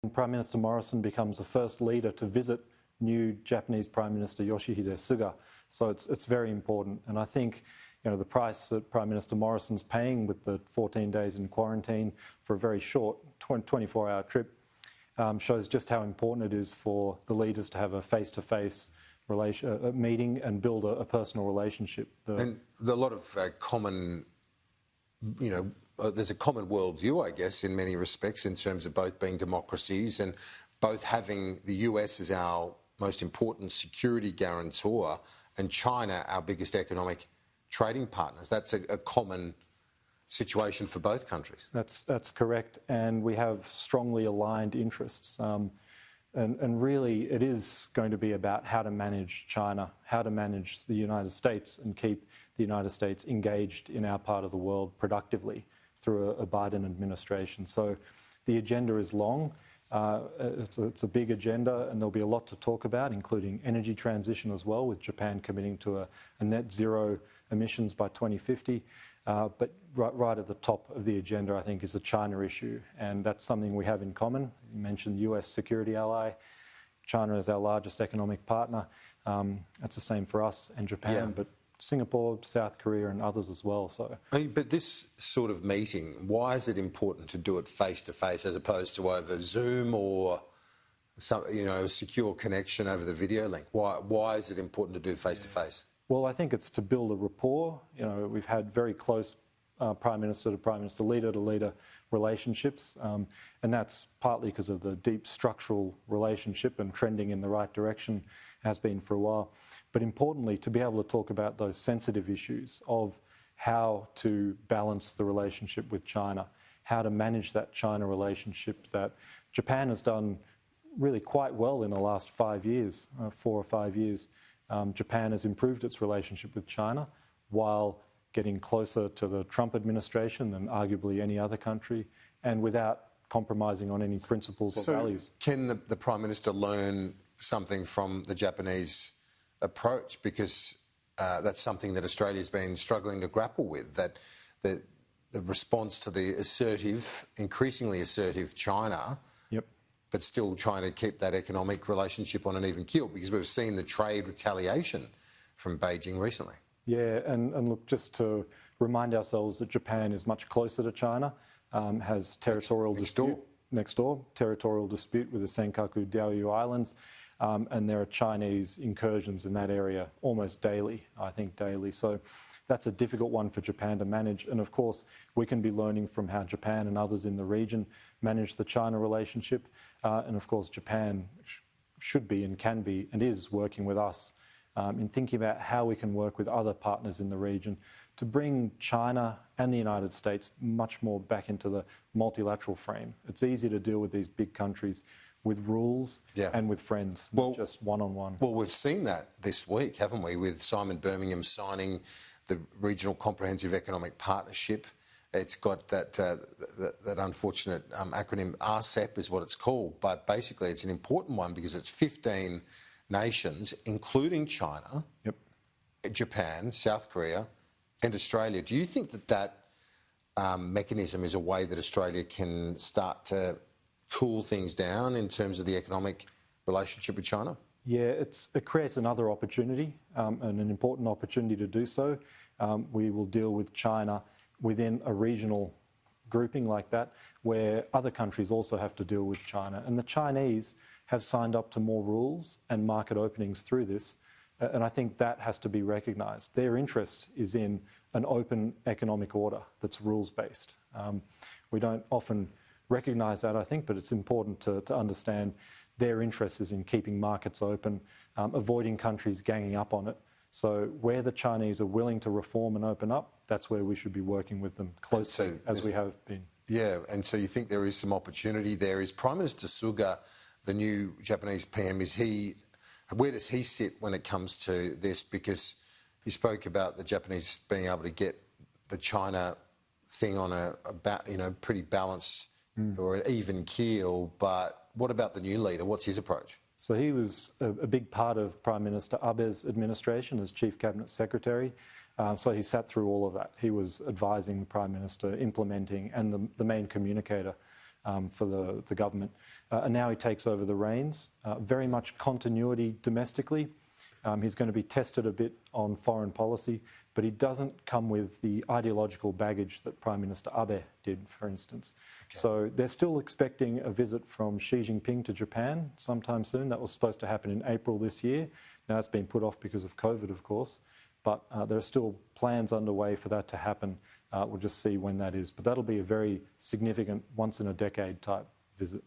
Prime Minister Morrison becomes the first leader to visit new Japanese Prime Minister Yoshihide Suga. So it's very important. And I think the price that Prime Minister Morrison's paying with the 14 days in quarantine for a very short 24-hour trip shows just how important it is for the leaders to have a face-to-face meeting and build a personal relationship. And a lot of common, there's a common worldview, I guess, in many respects, in terms of both being democracies and both having the US as our most important security guarantor and China our biggest economic trading partners. That's a common situation for both countries. That's correct, and we have strongly aligned interests. And really, it is going to be about how to manage China, how to manage the United States and keep the United States engaged in our part of the world productively through a Biden administration. So the agenda is long. It's a big agenda, and there'll be a lot to talk about, including energy transition as well, with Japan committing to a net zero emissions by 2050. But right at the top of the agenda, I think, is the China issue, and that's something we have in common. You mentioned US security ally. China is our largest economic partner. That's the same for us and Japan, but Singapore, South Korea and others as well. So, but this sort of meeting, why is it important to do it face-to-face as opposed to over Zoom or some, a secure connection over the video link? Why is it important to do face-to-face? Well, I think it's to build a rapport. We've had very close Prime Minister to Prime Minister, leader to leader relationships, and that's partly because of the deep structural relationship and trending in the right direction has been for a while. But importantly, to be able to talk about those sensitive issues of how to balance the relationship with China, how to manage that China relationship that Japan has done really quite well in the last 5 years, 4 or 5 years. Japan has improved its relationship with China while getting closer to the Trump administration than arguably any other country, and without compromising on any principles or values. Can the Prime Minister learn something from the Japanese approach? Because that's something that Australia's been struggling to grapple with, that the response to the increasingly assertive China, but still trying to keep that economic relationship on an even keel, because we've seen the trade retaliation from Beijing recently. Yeah, and look, just to remind ourselves that Japan is much closer to China, has territorial dispute next door, territorial dispute with the Senkaku Diaoyu Islands, and there are Chinese incursions in that area almost daily, I think daily. So that's a difficult one for Japan to manage. And of course, we can be learning from how Japan and others in the region manage the China relationship. And of course, Japan should be and can be and is working with us in thinking about how we can work with other partners in the region to bring China and the United States much more back into the multilateral frame. It's easy to deal with these big countries with rules and with friends, not just one-on-one. Well, we've seen that this week, haven't we, with Simon Birmingham signing the Regional Comprehensive Economic Partnership. It's got that unfortunate acronym, RCEP is what it's called, but basically it's an important one because it's 15 nations, including China, Japan, South Korea and Australia. Do you think that mechanism is a way that Australia can start to cool things down in terms of the economic relationship with China? Yeah, it creates another opportunity and an important opportunity to do so. We will deal with China within a regional grouping like that, where other countries also have to deal with China. And the Chinese have signed up to more rules and market openings through this. And I think that has to be recognised. Their interest is in an open economic order that's rules-based. We don't often recognise that, I think, but it's important to understand their interest is in keeping markets open, avoiding countries ganging up on it. So where the Chinese are willing to reform and open up, that's where we should be working with them closely, as we have been. Yeah, and so you think there is some opportunity there. Is Prime Minister Suga, the new Japanese PM, where does he sit when it comes to this? Because you spoke about the Japanese being able to get the China thing on a pretty balanced or an even keel, but what about the new leader? What's his approach? So he was a big part of Prime Minister Abe's administration as Chief Cabinet Secretary. So he sat through all of that. He was advising the Prime Minister, implementing, and the main communicator for the government. and now he takes over the reins. Very much continuity domestically. He's going to be tested a bit on foreign policy, but he doesn't come with the ideological baggage that Prime Minister Abe did, for instance. Okay. So they're still expecting a visit from Xi Jinping to Japan sometime soon. That was supposed to happen in April this year. Now it's been put off because of COVID, of course, but there are still plans underway for that to happen. We'll just see when that is. But that'll be a very significant, once-in-a-decade type visit.